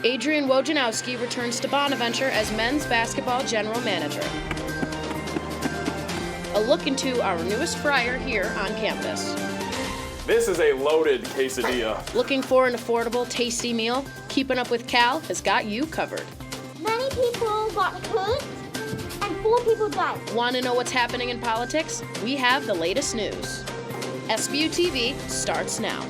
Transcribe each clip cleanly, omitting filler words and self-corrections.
Adrian Wojnarowski returns to Bonaventure as men's basketball general manager. A look into our newest fryer here on campus. This is a loaded quesadilla. Looking for an affordable, tasty meal? Keeping Up with Cal has got you covered. Many people got hurt and 4 people died. Want to know what's happening in politics? We have the latest news. Sbu TV starts now.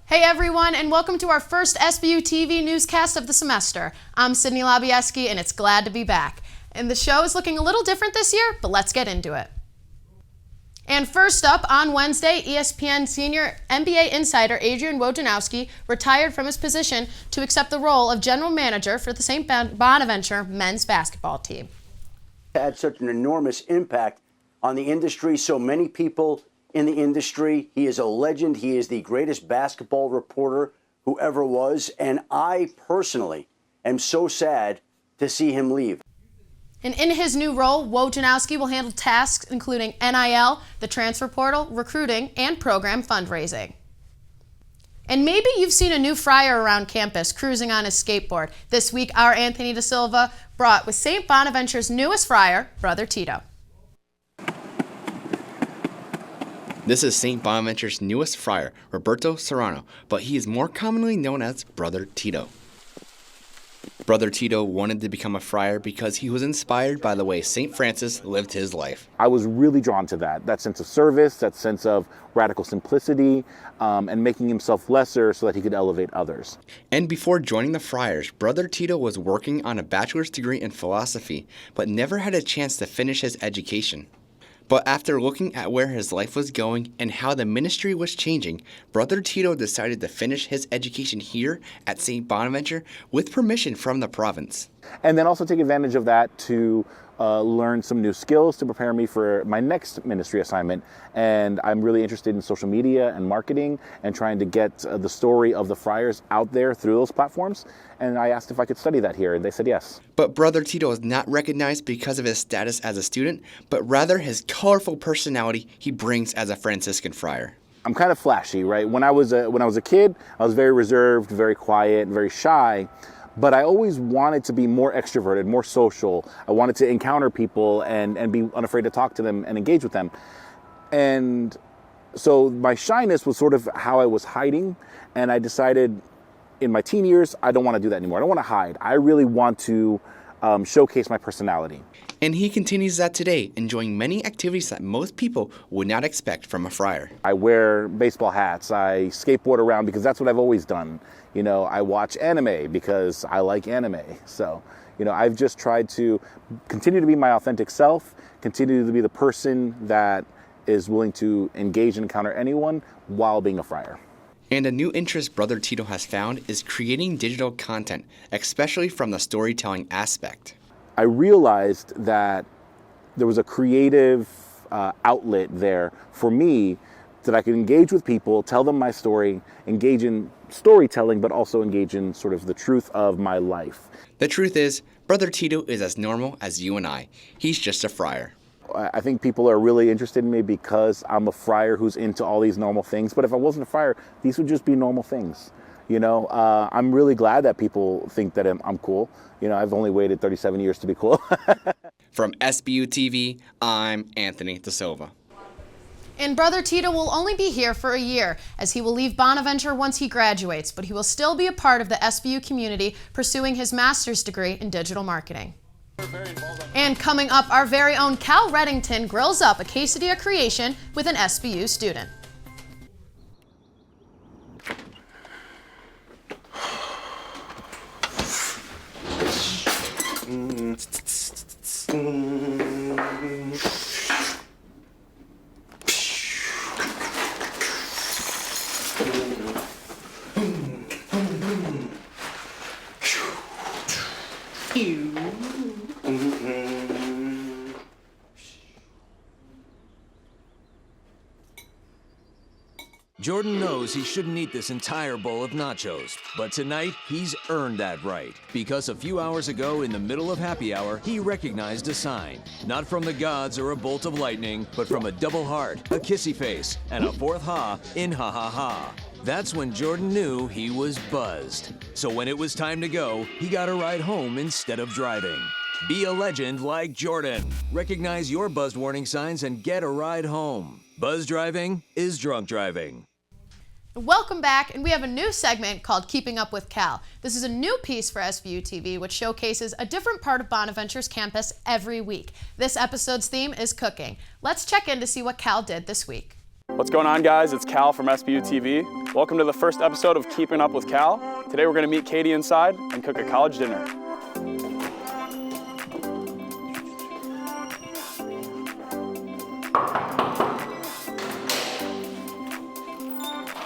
Hey everyone, and welcome to our first Sbu TV newscast of the semester. I'm Sydney Labieski, and it's glad to be back. And the show is looking a little different this year, but let's get into it. And first up, on Wednesday, ESPN senior NBA insider Adrian Wojnarowski retired from his position to accept the role of general manager for the St. Bonaventure men's basketball team. Had such an enormous impact on the industry, so many people in the industry. He is a legend. He is the greatest basketball reporter who ever was, and I personally am so sad to see him leave. And in his new role, Wojnarowski will handle tasks including NIL, the transfer portal, recruiting, and program fundraising. And maybe you've seen a new fryer around campus cruising on his skateboard. This week, our Anthony Da Silva brought with St. Bonaventure's newest fryer, Brother Tito. This is St. Bonaventure's newest friar, Roberto Serrano, but he is more commonly known as Brother Tito. Brother Tito wanted to become a friar because he was inspired by the way St. Francis lived his life. I was really drawn to that sense of service, that sense of radical simplicity, and making himself lesser so that he could elevate others. And before joining the friars, Brother Tito was working on a bachelor's degree in philosophy, but never had a chance to finish his education. But after looking at where his life was going and how the ministry was changing, Brother Tito decided to finish his education here at St. Bonaventure with permission from the province. And then also take advantage of that to learn some new skills to prepare me for my next ministry assignment. And I'm really interested in social media and marketing and trying to get the story of the friars out there through those platforms. And I asked if I could study that here, and they said yes. But Brother Tito is not recognized because of his status as a student, but rather his colorful personality he brings as a Franciscan friar. I'm kind of flashy, right? When I was a kid, I was very reserved, very quiet, very shy. But I always wanted to be more extroverted, more social. I wanted to encounter people and be unafraid to talk to them and engage with them. And so my shyness was sort of how I was hiding. And I decided in my teen years, I don't want to do that anymore. I don't want to hide. I really want to showcase my personality. And he continues that today, enjoying many activities that most people would not expect from a friar. I wear baseball hats. I skateboard around because that's what I've always done. You know, I watch anime because I like anime. So, you know, I've just tried to continue to be my authentic self, continue to be the person that is willing to engage and encounter anyone while being a friar. And a new interest Brother Tito has found is creating digital content, especially from the storytelling aspect. I realized that there was a creative outlet there for me that I could engage with people, tell them my story, engage in storytelling, but also engage in sort of the truth of my life. The truth is, Brother Tito is as normal as you and I. He's just a friar. I think people are really interested in me because I'm a friar who's into all these normal things. But if I wasn't a friar, these would just be normal things. You know, I'm really glad that people think that I'm cool. You know, I've only waited 37 years to be cool. From Sbu TV, I'm Anthony Da Silva. And Brother Tito will only be here for a year, as he will leave Bonaventure once he graduates, but he will still be a part of the Sbu community, pursuing his master's degree in digital marketing. And coming up, our very own Cal Reddington grills up a quesadilla creation with an Sbu student. Jordan knows he shouldn't eat this entire bowl of nachos, but tonight he's earned that right. Because a few hours ago in the middle of happy hour, he recognized a sign. Not from the gods or a bolt of lightning, but from a double heart, a kissy face, and a fourth ha in ha ha ha. That's when Jordan knew he was buzzed. So when it was time to go, he got a ride home instead of driving. Be a legend like Jordan. Recognize your buzzed warning signs and get a ride home. Buzz driving is drunk driving. Welcome back, and we have a new segment called Keeping Up with Cal. This is a new piece for Sbu TV, which showcases a different part of Bonaventure's campus every week. This episode's theme is cooking. Let's check in to see what Cal did this week. What's going on, guys? It's Cal from Sbu TV. Welcome to the first episode of Keeping Up with Cal. Today we're going to meet Katie inside and cook a college dinner.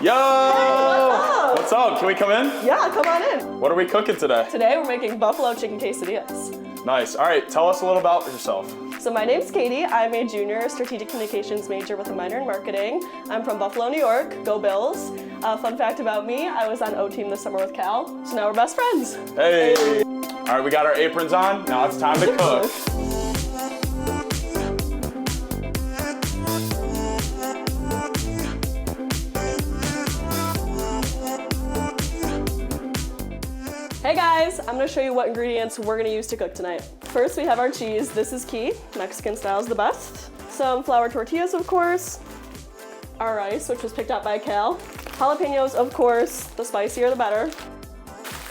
Yo! Hey, what's up? Can we come in? Yeah, come on in. What are we cooking today? Today we're making buffalo chicken quesadillas. Nice. All right, tell us a little about yourself. So my name's Katie. I'm a junior strategic communications major with a minor in marketing. I'm from Buffalo, New York. Go Bills. Fun fact about me, I was on O team this summer with Cal, so now we're best friends. Hey! All right, we got our aprons on. Now it's time to cook. Hey guys, I'm gonna show you what ingredients we're gonna use to cook tonight. First, we have our cheese. This is key. Mexican style is the best. Some flour tortillas, of course. Our rice, which was picked out by Cal. Jalapenos, of course. The spicier, the better.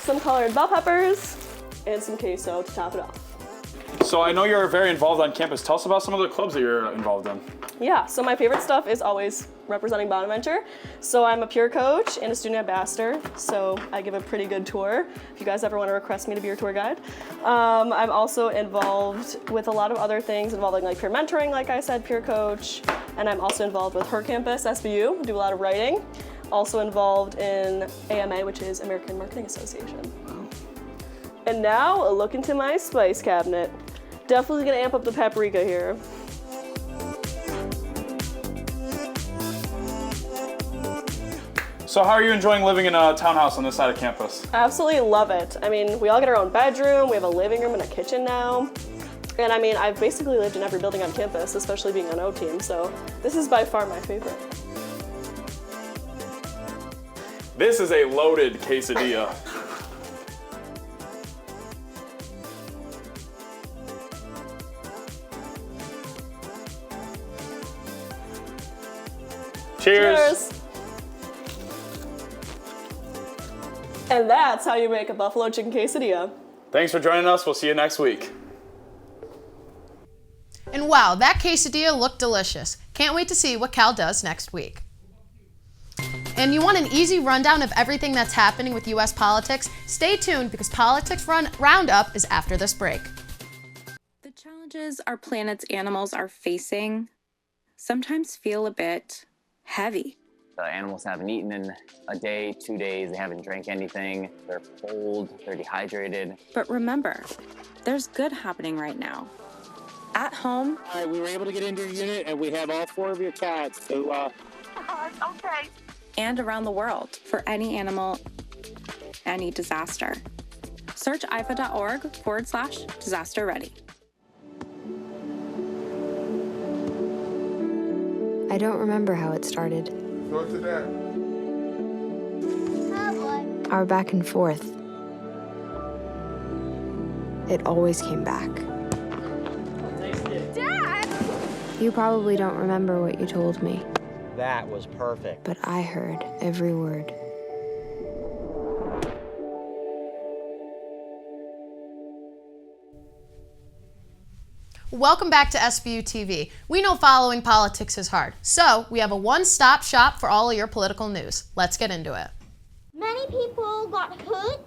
Some colored bell peppers, and some queso to top it off. So I know you're very involved on campus. Tell us about some of the clubs that you're involved in. Yeah, so my favorite stuff is always representing Bonaventure. So I'm a peer coach and a student ambassador, so I give a pretty good tour if you guys ever want to request me to be your tour guide. I'm also involved with a lot of other things involving like peer mentoring, like I said, peer coach, and I'm also involved with her campus, SBU, do a lot of writing. Also involved in AMA, which is American Marketing Association. And now, a look into my spice cabinet. Definitely gonna amp up the paprika here. So how are you enjoying living in a townhouse on this side of campus? I absolutely love it. I mean, we all get our own bedroom, we have a living room and a kitchen now. And I mean, I've basically lived in every building on campus, especially being on O team, so this is by far my favorite. This is a loaded quesadilla. Cheers. And that's how you make a buffalo chicken quesadilla. Thanks for joining us. We'll see you next week. And wow, that quesadilla looked delicious. Can't wait to see what Cal does next week. And you want an easy rundown of everything that's happening with U.S. politics? Stay tuned because Politics Roundup is after this break. The challenges our planet's animals are facing sometimes feel a bit heavy. The animals haven't eaten in a day, 2 days, they haven't drank anything, they're cold, they're dehydrated. But remember, there's good happening right now. At home. All right, we were able to get into your unit and we have all 4 of your cats. So, Okay. And around the world for any animal, any disaster. Search ifa.org/disaster ready. I don't remember how it started. go to that. Oh boy. Our back and forth. It always came back. Dad! You probably don't remember what you told me, That was perfect. but I heard every word. Welcome back to Sbu TV. We know following politics is hard, so we have a one-stop shop for all of your political news. Let's get into it. Many people got hurt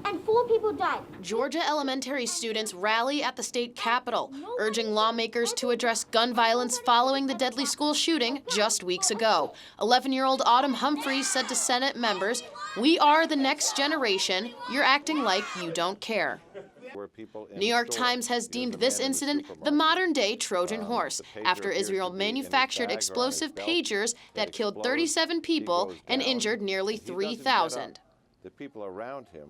and 4 people died. Georgia elementary students rally at the state capitol, urging lawmakers to address gun violence following the deadly school shooting just weeks ago. 11-year-old Autumn Humphreys said to Senate members, "We are the next generation. You're acting like you don't care." New York Times has deemed this incident the modern-day Trojan horse, after Israel manufactured explosive pagers that killed 37 people and injured nearly 3,000. The people around him.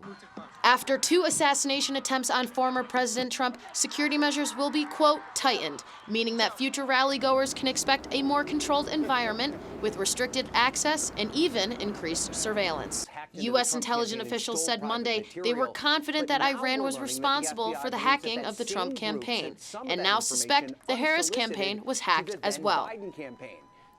After 2 assassination attempts on former President Trump, security measures will be, quote, tightened, meaning that future rally-goers can expect a more controlled environment with restricted access and even increased surveillance. U.S. intelligence officials said Monday they were confident that Iran was responsible for the hacking of the Trump campaign, and now suspect the Harris campaign was hacked as well.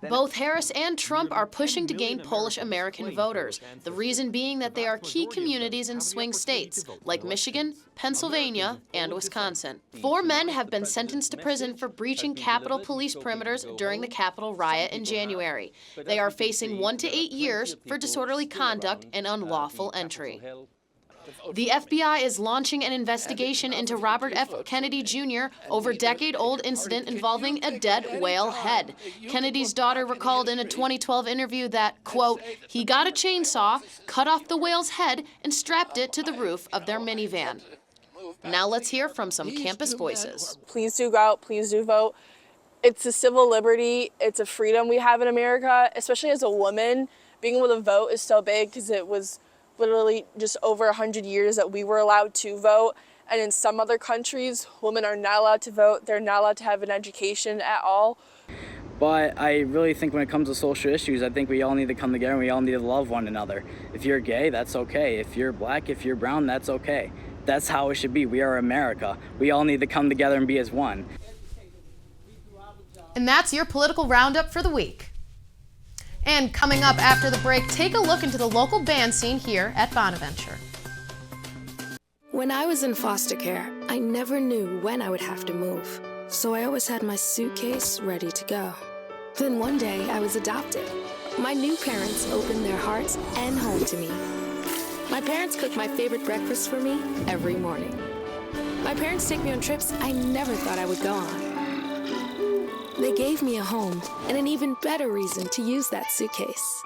Both Harris and Trump are pushing to gain Polish-American voters, the reason being that they are key communities in swing states like Michigan, Pennsylvania, and Wisconsin. 4 men have been sentenced to prison for breaching Capitol Police perimeters during the Capitol riot in January. They are facing 1 to 8 years for disorderly conduct and unlawful entry. The FBI is launching an investigation into Robert F. Kennedy Jr. over decade-old incident involving a dead whale head. Kennedy's daughter recalled in a 2012 interview that, quote, he got a chainsaw, cut off the whale's head, and strapped it to the roof of their minivan. Now let's hear from some campus voices. Please do go out, please do vote. It's a civil liberty, it's a freedom we have in America, especially as a woman. Being able to vote is so big because it was literally just over 100 years that we were allowed to vote. And in some other countries, women are not allowed to vote. They're not allowed to have an education at all. But I really think when it comes to social issues, I think we all need to come together and we all need to love one another. If you're gay, that's okay. If you're black, if you're brown, that's okay. That's how it should be. We are America. We all need to come together and be as one. And that's your political roundup for the week. And coming up after the break, take a look into the local band scene here at Bonaventure. When I was in foster care, I never knew when I would have to move. So I always had my suitcase ready to go. Then one day I was adopted. My new parents opened their hearts and home to me. My parents cook my favorite breakfast for me every morning. My parents take me on trips I never thought I would go on. They gave me a home and an even better reason to use that suitcase.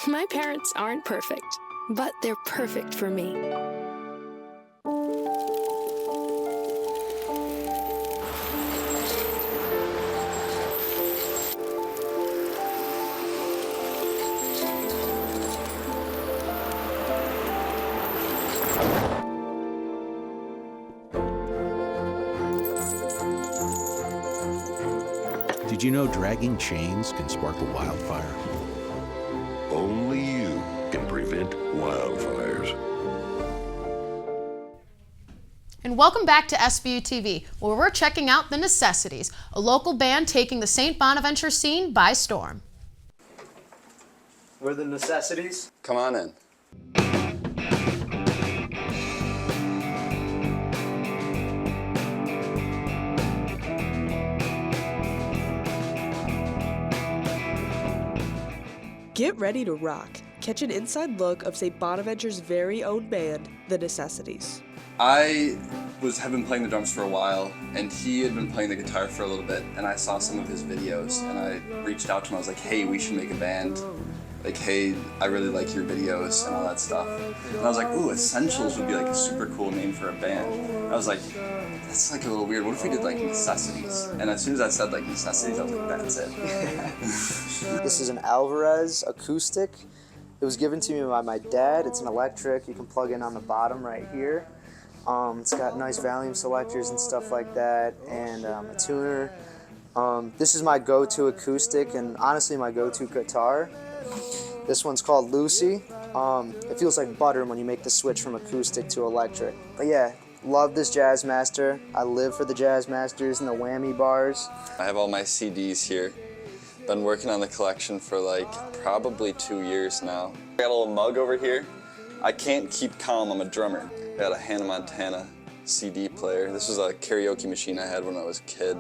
My parents aren't perfect, but they're perfect for me. Did you know dragging chains can spark a wildfire? Only you can prevent wildfires. And welcome back to Sbu TV, where we're checking out The Necessities, a local band taking the St. Bonaventure scene by storm. We're The Necessities. Come on in. Get ready to rock. Catch an inside look of St. Bonaventure's very own band, The Necessities. I have been playing the drums for a while, and he had been playing the guitar for a little bit, and I saw some of his videos, and I reached out to him. I was like, hey, we should make a band. Like, hey, I really like your videos and all that stuff. And I was like, ooh, Essentials would be like a super cool name for a band. I was like, that's like a little weird. What if we did like Necessities? And as soon as I said like Necessities, I was like, that's it. This is an Alvarez acoustic. It was given to me by my dad. It's an electric. You can plug in on the bottom right here. It's got nice volume selectors and stuff like that, and a tuner. This is my go-to acoustic and honestly my go-to guitar. This one's called Lucy. It feels like butter when you make the switch from acoustic to electric. But yeah, love this Jazzmaster. I live for the Jazzmasters and the whammy bars. I have all my CDs here. Been working on the collection for like probably 2 years now. I got a little mug over here. I can't keep calm, I'm a drummer. I got a Hannah Montana CD player. This was a karaoke machine I had when I was a kid.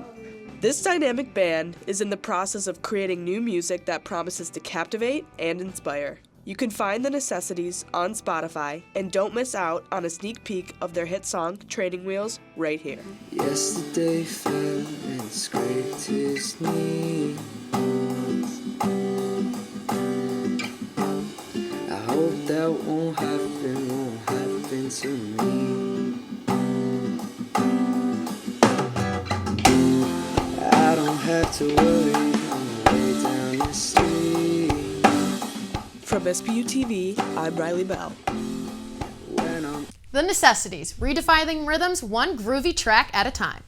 This dynamic band is in the process of creating new music that promises to captivate and inspire. You can find The Necessities on Spotify, and don't miss out on a sneak peek of their hit song, Training Wheels, right here. Yesterday fell and scraped his knee. I hope that won't happen to me. have to worry on the way down the street. From Sbu Tv, I'm Riley Bell. The Necessities, redefining rhythms one groovy track at a time.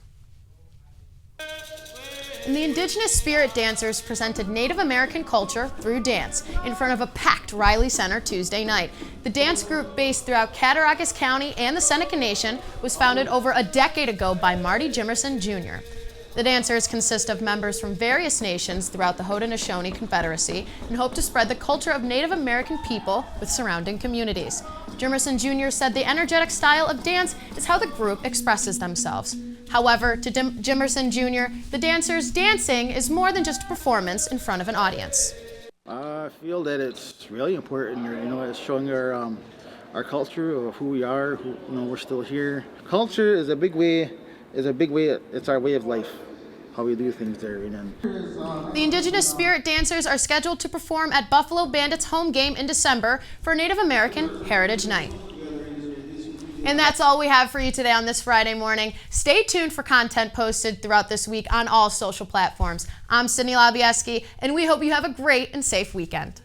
And the Indigenous Spirit Dancers presented Native American culture through dance in front of a packed Riley Center Tuesday night. The dance group, based throughout Cattaraugus County and the Seneca Nation, was founded over a decade ago by Marty Jimerson Jr. The dancers consist of members from various nations throughout the Haudenosaunee Confederacy and hope to spread the culture of Native American people with surrounding communities. Jimerson Jr. said the energetic style of dance is how the group expresses themselves. However, to Jimerson Jr., the dancers' dancing is more than just a performance in front of an audience. I feel that it's really important. It's showing our culture of who we are. We're still here. Culture is a big way. It's our way of life. How we do things there. The Indigenous Spirit Dancers are scheduled to perform at Buffalo Bandits' home game in December for Native American Heritage Night. And that's all we have for you today on this Friday morning. Stay tuned for content posted throughout this week on all social platforms. I'm Sydney Labieski, and we hope you have a great and safe weekend.